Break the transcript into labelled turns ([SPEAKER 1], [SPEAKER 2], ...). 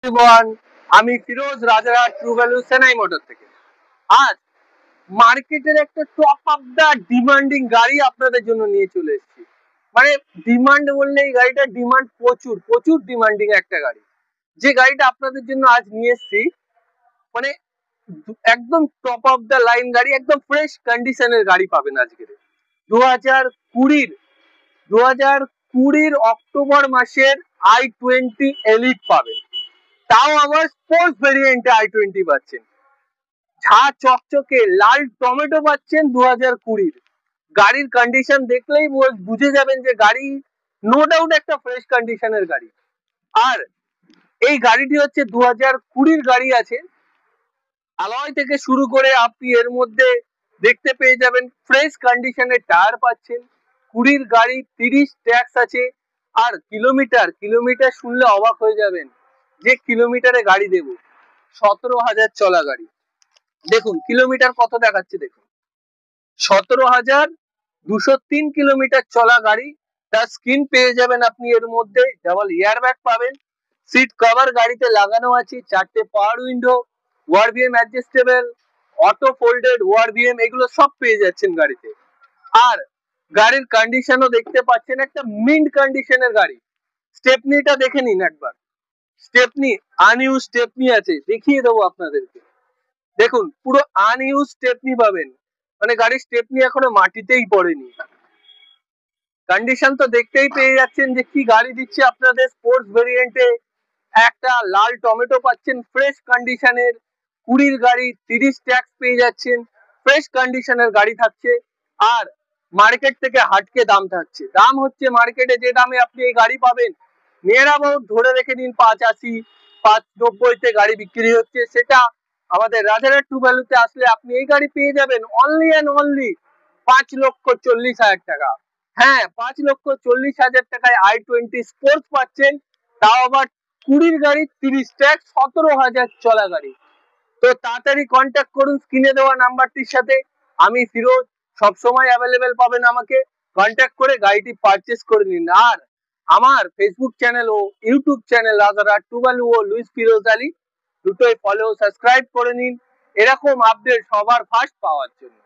[SPEAKER 1] Everyone, আমি Firoz Rajarhat true value সেনাই motor থেকে। আজ মার্কেটের একটা টপ অফ দা ডিমান্ডিং গাড়ি আপনাদের জন্য নিয়ে চলে এসেছি। মানে ডিমান্ড বললে এই গাড়িটার ডিমান্ড প্রচুর প্রচুর ডিমান্ডিং একটা গাড়ি। যে গাড়িটা আপনাদের জন্য আজ নিয়ে এসেছি, মানে একদম টপ অফ দা লাইন গাড়ি, একদম ফ্রেশ কন্ডিশনের গাড়ি পাবেন আজকে। 2020 2020 অক্টোবর মাসের i20 এলিট পাবেন, তাও আবার স্পোর্টস ভেরিয়েন্টে i20 পাচ্ছেন। ঝা চকচকে লাল টমেটো পাচ্ছেন 2020। গাড়ির কন্ডিশন দেখলেই বুঝে যাবেন যে গাড়ি নো ডাউট একটা ফ্রেশ কন্ডিশনের গাড়ি। আর এই গাড়িটি হচ্ছে 2020 গাড়ি আছে। অ্যালয় থেকে শুরু করে আপনি এর মধ্যে দেখতে পেয়ে যাবেন ফ্রেশ কন্ডিশনের টায়ার পাচ্ছেন। 20 গাড়ি, 30 ট্যাক্স আছে। আর কিলোমিটার কিলোমিটার শুনলে অবাক হয়ে যাবেন যে কিলোমিটারে গাড়ি দেব 17,000 চলা গাড়ি। দেখুন কিলোমিটার কত দেখাচ্ছে, দেখুন 17,203 কিলোমিটার চলা গাড়ি। তার স্ক্রিন পেয়ে যাবেন আপনি, এর মধ্যে ডাবল এয়ার ব্যাগ পাবেন, সিট কভার গাড়িতে লাগানো আছে, 4টে power window, ORVM adjustable, auto folded ORVM, এগুলো সব পেয়ে যাচ্ছেন গাড়িতে। আর গাড়ির কন্ডিশনও দেখতে পাচ্ছেন, একটা মিন্ট কন্ডিশনের গাড়ি। স্টেপনিটা দেখে নিন একবার, স্টেপনি আনইউজ স্টেপনি আছে, দেখিয়ে দেবো আপনাদেরকে। দেখুন পুরো আনইউজ স্টেপনি পাবেন, মানে গাড়ির স্টেপনি এখনো মাটিতেই পড়েনি। কন্ডিশন তো দেখতেই পেয়ে যাচ্ছেন যে কি গাড়ি দিচ্ছে আপনাদের। স্পোর্টস ভেরিয়েন্টে একটা লাল টমেটো পাচ্ছেন ফ্রেশ কন্ডিশনের। 20 গাড়ি, 30 ট্যাক্স পেয়ে যাচ্ছেন, ফ্রেশ কন্ডিশনের গাড়ি থাকছে। আর মার্কেট থেকে হাটকে দাম থাকছে, দাম হচ্ছে মার্কেটে যে দামে আপনি এই গাড়ি পাবেন, নিয়ার অ্যাবাউট ধরে রেখে দিন 580 590-তে গাড়ি বিক্রি হচ্ছে। সেটা আমাদের রাজারহাট ট্রু ভ্যালুতে আসলে আপনি এই গাড়ি পেয়ে যাবেন অনলি অ্যান্ড অনলি 5,40,000 টাকা। হ্যাঁ, 5,40,000 টাকায় i20 স্পোর্টস পাচ্ছেন, তাও আবার 20 গাড়ি, 30 ট্যাক্স, 17,000 চলা গাড়ি। তো তাড়াতাড়ি কন্ট্যাক্ট করুন স্ক্রিনে দেওয়া নাম্বারটির সাথে। আমি ফিরোজ, সবসময় অ্যাভেলেবেল পাবেন আমাকে। কন্ট্যাক্ট করে গাড়িটি পারচেস করে নিন। আর আমার ফেসবুক চ্যানেল ও YouTube channel Rajarhat true value ও লুইস ফিরোজ আলী, দুটোই ফলো সাবস্ক্রাইব করে নিন এরকম আপডেট সবার ফার্স্ট পাওয়ার জন্য।